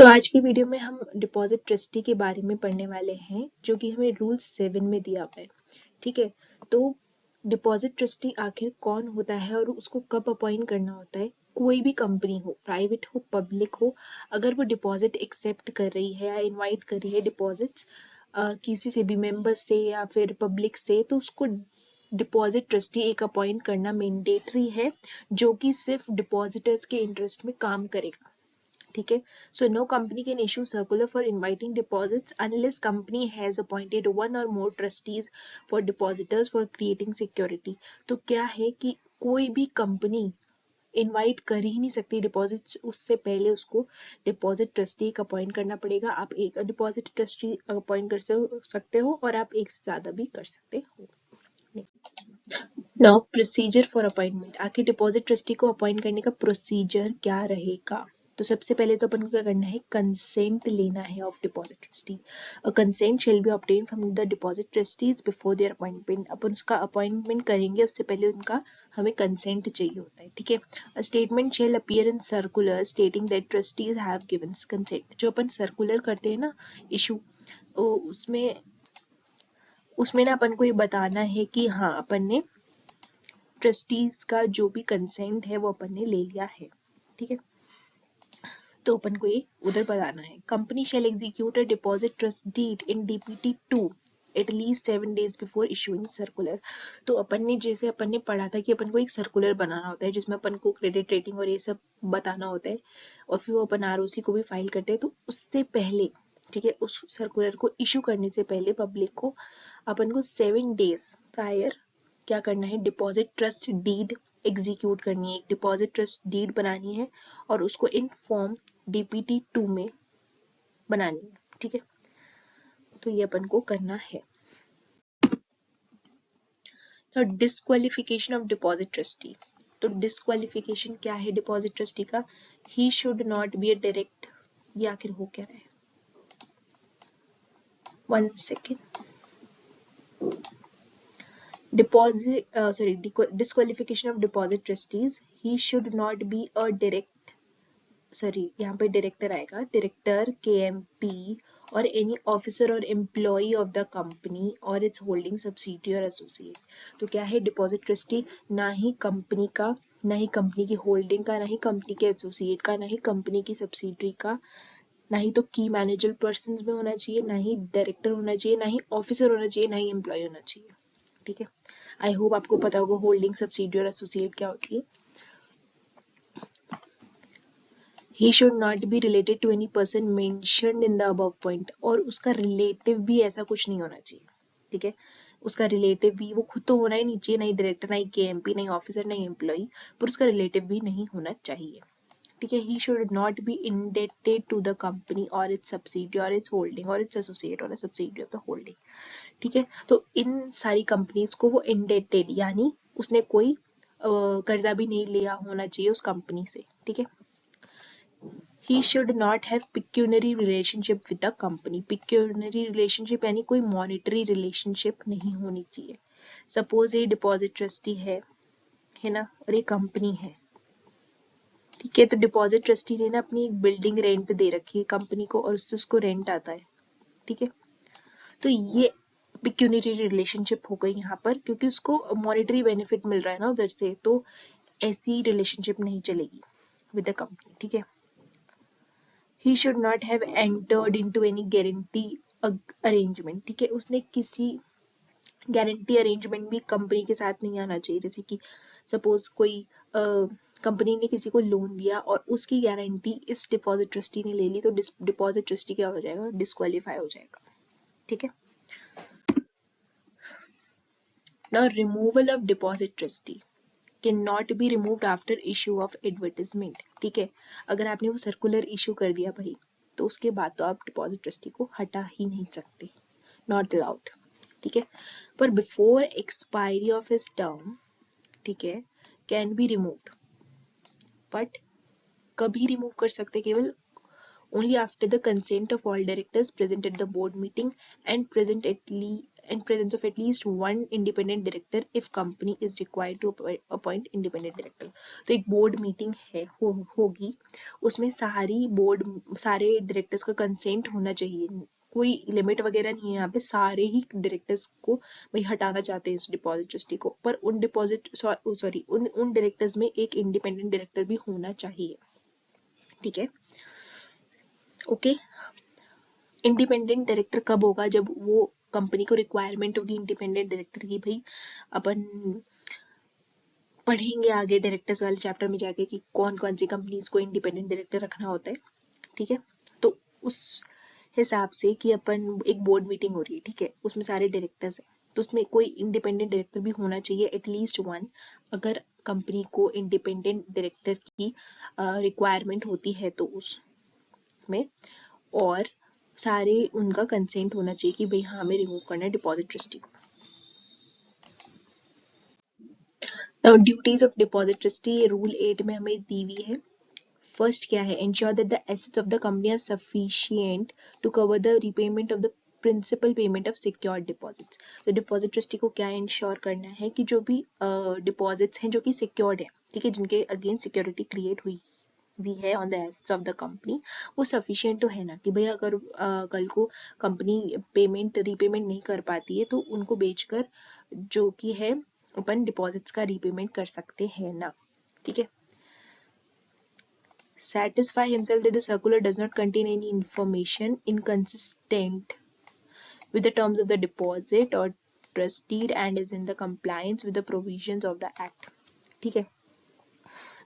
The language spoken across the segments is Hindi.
तो आज की वीडियो में हम डिपॉजिट ट्रस्टी के बारे में पढ़ने वाले हैं जो कि हमें रूल 7 में दिया हुआ है। ठीक है, तो डिपॉजिट ट्रस्टी आखिर कौन होता है और उसको कब अपॉइंट करना होता है। कोई भी कंपनी हो, प्राइवेट हो, पब्लिक हो, अगर वो डिपॉजिट एक्सेप्ट कर रही है या इनवाइट कर रही है डिपॉजिट्स किसी से भी मेंबर से या फिर पब्लिक से, तो उसको डिपॉजिट ट्रस्टी एक अपॉइंट करना मैंडेटरी है जो कि सिर्फ डिपॉजिटर्स के इंटरेस्ट में काम करेगा। ठीक है, so no company can issue circular for inviting deposits unless company has appointed one or more trustees for depositors for creating security। तो क्या है कि कोई भी कंपनी इनवाइट कर ही नहीं सकती डिपॉजिट्स, उससे पहले उसको डिपॉजिट ट्रस्टी एक अपॉइंट करना पड़ेगा। आप एक डिपॉजिट ट्रस्टी अपॉइंट कर सकते हो और आप एक से ज्यादा भी कर सकते हो। नाउ प्रोसीजर फॉर अपॉइंटमेंट, आखिर डिपॉजिट ट्रस्टी को अपॉइंट करने का प्रोसीजर क्या रहेगा। तो सबसे पहले तो अपन को क्या करना है, कंसेंट लेना है of deposit trustee. A consent shall be obtain from the deposit trustees before their appointment. अपन उसका अपॉइंटमेंट करेंगे उससे पहले उनका हमें कंसेंट चाहिए होता है। ठीक है, a statement shall appear in circular stating that trustees have given consent. जो अपन सर्कुलर करते हैं ना इशू, उसमें उसमें ना अपन को ये बताना है कि हाँ अपन ने ट्रस्टीज का जो भी कंसेंट है वो अपन ने ले लिया है। ठीक है, तो अपन को ये उधर बताना है। Company shall execute a deposit trust deed in DPT 2 at least 7 days before issuing circular. तो अपन ने जैसे अपन ने पढ़ा था कि अपन को एक सर्कुलर बनाना होता है जिसमें अपन को क्रेडिट रेटिंग और ये सब बताना होता है और फिर वो अपन आरओसी को भी फाइल करते हैं। तो उससे पहले, ठीक है, उस सर्कुलर को इशू करने से पहले पब्लिक को अपन को 7 days प्रायर क्या करना है, डिपॉजिट ट्रस्ट डीड एग्जीक्यूट करनी है, एक डिपॉजिट ट्रस्ट डीड बनानी है और उसको इन फॉर्म डीपीटी 2 में बनानी है। ठीक है, तो ये अपन को करना है। डिस्क्वालिफिकेशन ऑफ डिपॉजिट ट्रस्टी, तो डिस्क्वालिफिकेशन क्या है डिपॉजिट ट्रस्टी का, he should not be a direct, ये आखिर हो क्या रहा है, 1 second. Disqualification of deposit trustees, he should not be a यहाँ पे डायरेक्टर आएगा, डायरेक्टर केएमपी और एनी ऑफिसर और एम्प्लॉय ऑफ द कंपनी और इट्स होल्डिंग सब्सिडियरी और एसोसिएट। तो क्या है डिपॉजिट ट्रस्टी, ना ही कंपनी का, ना ही कंपनी की होल्डिंग का, ना ही कंपनी के एसोसिएट का, ना ही कंपनी की सब्सिडियरी का, ना ही तो की मैनेजर पर्सन में होना चाहिए, ना ही डायरेक्टर होना चाहिए, ना ही ऑफिसर होना चाहिए, ना ही एम्प्लॉय होना चाहिए। ठीक है, आई होप आपको पता होगा होल्डिंग सब्सिडियरी और एसोसिएट क्या होती है। He should not be related to any person mentioned in the above point, और उसका रिलेटिव भी ऐसा कुछ नहीं होना चाहिए। ठीक है, उसका रिलेटिव भी, वो खुद तो होना ही नहीं चाहिए, नहीं डायरेक्टर, नहीं केएमपी, नहीं ऑफिसर, नहीं एम्प्लॉय, पर उसका रिलेटिव भी नहीं होना चाहिए। ठीक है, he should not be indebted to the company or its subsidiary or its holding or its associate or a subsidiary of the holding। ठीक है, तो इन सारी कंपनीज को वो indebted यानी उसने कोई कर्जा भी नहीं लिया होना चाहिए उस कंपनी से। ठीक है, He should not have pecuniary relationship with the company। Pecuniary relationship यानी कोई monetary relationship नहीं होनी चाहिए। Suppose ये डिपॉजिट ट्रस्टी है ना, और ये कंपनी है। ठीक है, तो डिपॉजिट ट्रस्टी ने ना अपनी एक बिल्डिंग रेंट दे रखी है कंपनी को और उससे उसको रेंट आता है। ठीक है, तो ये पिक्यूनरी रिलेशनशिप हो गई यहाँ पर, क्योंकि उसको मॉनेटरी बेनिफिट मिल रहा है ना उधर से, तो ऐसी रिलेशनशिप नहीं चलेगी विद द कंपनी। ठीक है, he should not have entered into any guarantee arrangement। ठीक है, उसने किसी गारंटी अरेंजमेंट भी कंपनी के साथ नहीं आना चाहिए। जैसे कि सपोज कोई कंपनी ने किसी को लोन दिया और उसकी गारंटी इस डिपॉजिट ट्रस्टी ने ले ली, तो डिपॉजिट ट्रस्टी क्या हो जाएगा, डिस्क्वालीफाई हो जाएगा। ठीक है, now removal of deposit trustee can not be removed after issue of advertisement. ठीक है, अगर आपने वो सर्कुलर इशू कर दिया भाई, तो उसके बाद तो आप डिपॉजिट ट्रस्टी को हटा ही नहीं सकते, नॉट अलाउड। ठीक है, पर before expiry of his term, ठीक है, कैन बी रिमूव्ड, बट कभी रिमूव कर सकते, केवल only after the consent of all directors present at the board meeting and present in presence of at least one independent director if company is required to appoint independent director. तो एक बोर्ड मीटिंग है होगी, उसमें सारे डायरेक्टर्स का कंसेंट होना चाहिए, कोई लिमिट वगैरह नहीं है यहाँ पे, सारे ही डायरेक्टर्स को भाई हटाना चाहते हैं इस डिपॉजिट ट्रस्टी को, पर उन डायरेक्टर्स में एक इंडिपेंडेंट डायरेक्टर भी होना चाहिए, ठीक है, ओके। इंडिपेंडेंट डायरेक्टर कब होगा? जब वो कंपनी को रिक्वायरमेंट होगी इंडिपेंडेंट डायरेक्टर की, भाई अपन पढ़ेंगे आगे डायरेक्टर्स वाले चैप्टर में जाके कि कौन कौन सी कंपनीज को इंडिपेंडेंट डायरेक्टर रखना होता है, ठीक है। तो उस हिसाब से कि अपन एक बोर्ड मीटिंग हो रही है, ठीक है, उसमें सारे डायरेक्टर्स हैं, तो उसमें कोई इंडिपेंडेंट डायरेक्टर भी होना चाहिए एटलीस्ट वन, अगर कंपनी को इंडिपेंडेंट डायरेक्टर की रिक्वायरमेंट होती है तो उसमें, और सारे उनका कंसेंट होना चाहिए कि भाई हाँ हमें रिमूव करना है डिपॉजिट ट्रस्टी को। Now duties of deposit trustee rule 8 में हमें दी हुई है। फर्स्ट क्या है? Ensure that the assets of the company are sufficient to cover the repayment of the principal payment of secured deposits. तो डिपॉजिट ट्रस्टी को क्या इंश्योर करना है कि जो भी डिपॉजिट्स हैं जो कि सिक्योर्ड है, ठीक है, जिनके अगेंस्ट सिक्योरिटी क्रिएट हुई भी है on the assets of the company, वो सफिशिएंट तो है ना, कि भाई अगर कल को कंपनी रीपेमेंट नहीं कर पाती है तो उनको बेचकर जो कि है अपन डिपॉजिट्स का रीपेमेंट कर सकते हैं ना, ठीक है। Satisfy himself that the circular does not contain any information inconsistent with the terms of the deposit or trust deed and is in the compliance with the provisions of the act, ठीक है।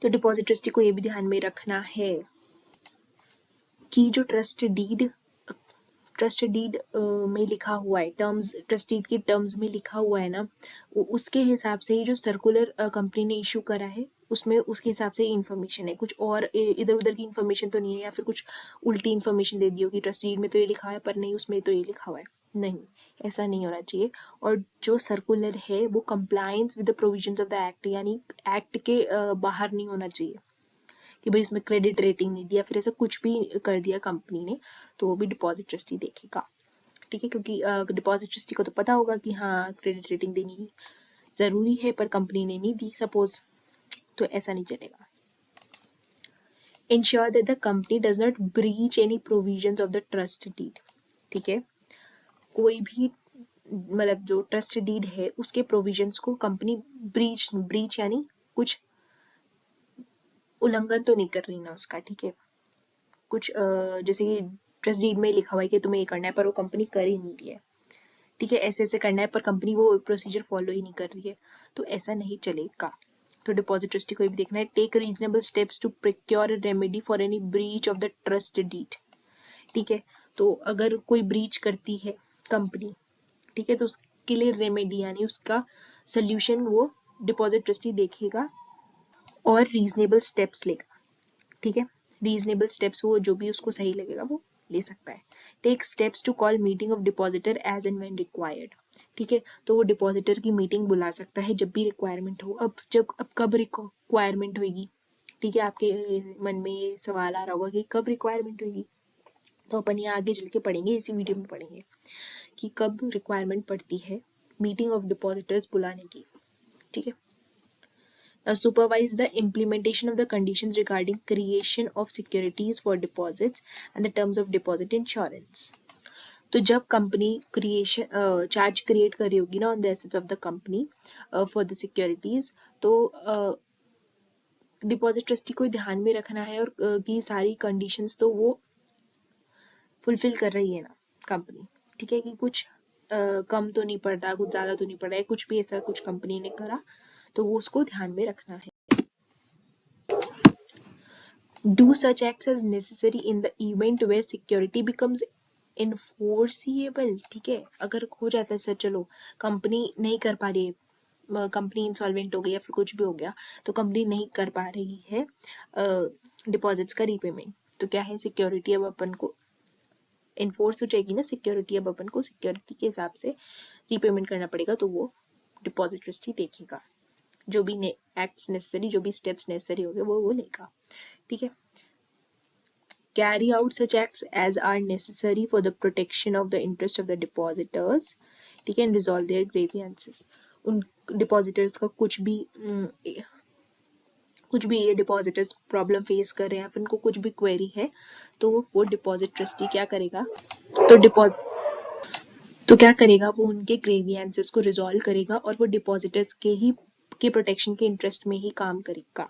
तो डिपॉजिट ट्रस्टी को ये भी ध्यान में रखना है कि जो ट्रस्ट डीड में लिखा हुआ है, टर्म्स ट्रस्ट डीड के टर्म्स में लिखा हुआ है ना, उसके हिसाब से ही जो सर्कुलर कंपनी ने इशू करा है उसमें उसके हिसाब से इन्फॉर्मेशन है, कुछ और इधर उधर की इन्फॉर्मेशन तो नहीं है, या फिर कुछ उल्टी इन्फॉर्मेशन दे दी होगी, ट्रस्ट डीड में तो ये लिखा है पर नहीं उसमें तो ये लिखा हुआ है, नहीं, ऐसा नहीं होना चाहिए। और जो सर्कुलर है वो compliance with the provisions of the act, यानी एक्ट के बाहर नहीं होना चाहिए कि भाई इसमें क्रेडिट रेटिंग नहीं दिया, फिर ऐसा कुछ भी कर दिया कंपनी ने तो वो भी डिपॉजिट ट्रस्टी देखेगा, ठीक है, क्योंकि डिपॉजिट ट्रस्टी को तो पता होगा कि हाँ क्रेडिट रेटिंग देनी जरूरी है पर कंपनी ने नहीं दी सपोज, तो ऐसा नहीं चलेगा। Ensure that the company does not breach any provisions of the trust deed, ठीक है, कोई भी मतलब जो ट्रस्ट डीड है उसके प्रोविजंस को कंपनी ब्रीच यानी कुछ उल्लंघन तो नहीं कर रही ना उसका, ठीक है, कुछ जैसे कि ट्रस्ट डीड में लिखा हुआ है कि तुम्हें ये करना है पर वो कंपनी कर ही नहीं रही है, ठीक है, ऐसे ऐसे करना है पर कंपनी वो प्रोसीजर फॉलो ही नहीं कर रही है, तो ऐसा नहीं चलेगा। तो डिपॉजिट ट्रस्टी को भी देखना है, take reasonable steps to procure a remedy for any breach of the trust deed, ठीक है, तो अगर कोई ब्रीच करती है कंपनी, ठीक है, तो उसके लिए रेमेडी यानी उसका सोल्यूशन वो डिपॉजिट ट्रस्टी देखेगा और रीजनेबल स्टेप्स लेगा, ठीक है, रीजनेबल स्टेप्स वो जो भी उसको सही लगेगा वो ले सकता है। Take steps to call meeting of depositor as and when required, ठीक है, तो वो डिपॉजिटर की मीटिंग बुला सकता है जब भी रिक्वायरमेंट हो। अब कब रिक्वायरमेंट होगी, ठीक है, आपके मन में ये सवाल आ रहा होगा कि कब रिक्वायरमेंट होगी, तो अपन ये आगे चल के पढ़ेंगे, इसी वीडियो में पढ़ेंगे कि कब रिक्वायरमेंट पड़ती है मीटिंग ऑफ डिपॉजिटर्स बुलाने की, ठीक है। Now supervise the implementation of the conditions regarding creation of securities for deposits and the terms of deposit insurance. तो जब कंपनी क्रिएशन चार्ज क्रिएट कर रही होगी ना on the assets of the company for the securities, तो डिपॉजिट ट्रस्टी को ध्यान में रखना है और की सारी कंडीशंस तो वो फुलफिल कर रही है ना कंपनी, ठीक है, कि कुछ कम तो नहीं पड़ रहा, कुछ ज्यादा तो नहीं पड़ रहा है, कुछ भी ऐसा कुछ कंपनी ने करा तो वो उसको ध्यान में रखना है। Do such acts as necessary in the event where security becomes enforceable, ठीक है, अगर हो जाता है सर चलो कंपनी नहीं कर पा रही है, कंपनी इंसॉल्वेंट हो गई या फिर कुछ भी हो गया तो कंपनी नहीं कर पा रही है डिपॉजिट्स का रीपेमेंट, तो क्या है सिक्योरिटी अब अपन को एनफोर्स हो जाएगी ना, सिक्योरिटी अब अपन को सिक्योरिटी के हिसाब से रीपेमेंट करना पड़ेगा, तो वो डिपॉजिट ट्रस्टी देखेगा, जो भी एक्ट्स नेसेसरी, जो भी स्टेप्स नेसेसरी होंगे वो लेगा, ठीक है। Carry out such acts as are necessary for the protection of the interest of the depositors ठीक है, एंड रिजॉल्व देयर ग्रीवियंसेस। उन डिपॉजिटर्स का कुछ भी ये डिपॉजिटर्स प्रॉब्लम फेस कर रहे हैं, फिर उनको कुछ भी क्वेरी है, तो वो डिपॉजिट ट्रस्टी क्या करेगा, तो क्या करेगा, वो उनके ग्रीवियंसेस को रिजॉल्व करेगा और वो डिपॉजिटर्स के प्रोटेक्शन के इंटरेस्ट में ही काम करेगा।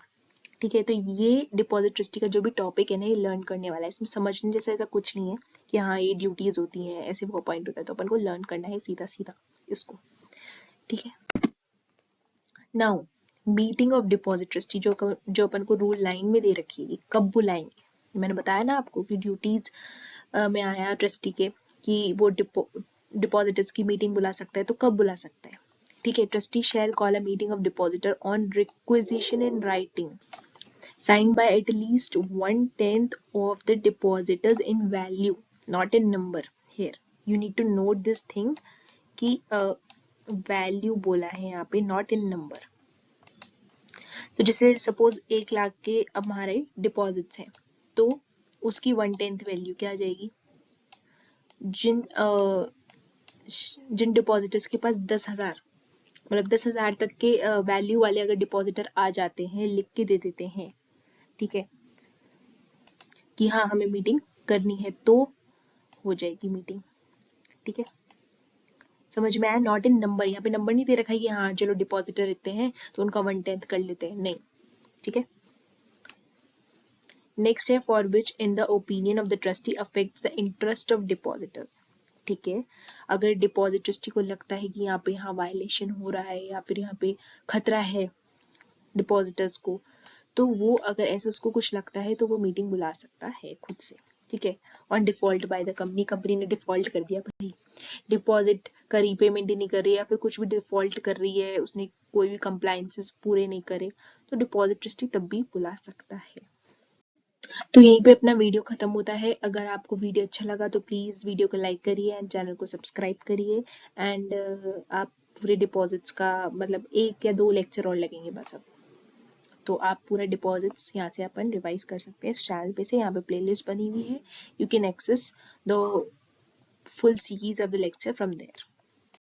ठीक है, तो ये डिपॉजिट ट्रस्टी का जो भी टॉपिक है ना, ये लर्न करने वाला है। इसमें समझने जैसा ऐसा कुछ नहीं है कि हाँ ये ड्यूटीज होती हैं, ऐसे वो अपॉइंट होता है, तो अपन को लर्न करना है सीधा सीधा इसको। ठीक है, now meeting of deposit trustee जो अपन को रूल 9 में दे रखी है, कब बुलाएंगे। मैंने बताया ना आपको कि ड्यूटीज में आया ट्रस्टी के कि वो डिपॉजिटर्स की मीटिंग बुला सकता है, तो कब बुला सकता है। ठीक है, trustee shall call a meeting of depositor on requisition in writing signed by at least 1/10 of the depositors in value, not in number. Here you need to note this thing कि वैल्यू बोला है यहाँ पे, नॉट इन नंबर। तो जैसे सपोज 1 लाख के अब हमारे डिपॉजिट्स हैं, तो उसकी 1/10 वैल्यू क्या आ जाएगी। जिन डिपॉजिटर्स के पास 10,000 मतलब 10,000 तक के वैल्यू वाले अगर डिपॉजिटर आ जाते हैं, लिख के दे देते हैं, ठीक है, कि हाँ हमें मीटिंग करनी है, तो हो जाएगी मीटिंग। ठीक है, समझ में आया। नॉट इन नंबर, यहाँ पे नंबर नहीं दे रखा है कि हाँ चलो डिपॉजिटर इतने हैं तो उनका 1/10 कर लेते हैं, नहीं। ठीक है, नेक्स्ट है for which in the opinion of the trustee affects the interest of depositors. ठीक है, अगर डिपॉजिट ट्रस्टी को लगता है कि यहाँ पे हाँ वायलेशन हो रहा है या फिर यहाँ पे खतरा है डिपॉजिटर्स को, तो वो अगर ऐसा उसको कुछ लगता है तो वो मीटिंग बुला सकता है खुद से। ठीक है, on default by the company ने डिफॉल्ट कर दिया भाई, डिपॉजिट का रीपेमेंट ही नहीं कर रही है या फिर कुछ भी डिफॉल्ट कर रही है, उसने कोई भी कंप्लायंसेस पूरे नहीं करे, तो डिपॉजिट ट्रस्टी तब भी बुला सकता है। तो यहीं पे अपना वीडियो खत्म होता है। अगर आपको वीडियो अच्छा लगा तो प्लीज़ वीडियो को लाइक करिए एंड चैनल को सब्सक्राइब करिए। एंड आप पूरे डिपॉजिट्स का मतलब 1 या 2 लेक्चर और लगेंगे बस अब, तो आप पूरा डिपॉजिट्स यहाँ से अपन रिवाइज कर सकते हैं इस चैनल पे से। यहाँ पे प्लेलिस्ट बनी हुई है, you can access the full series of the lecture from there.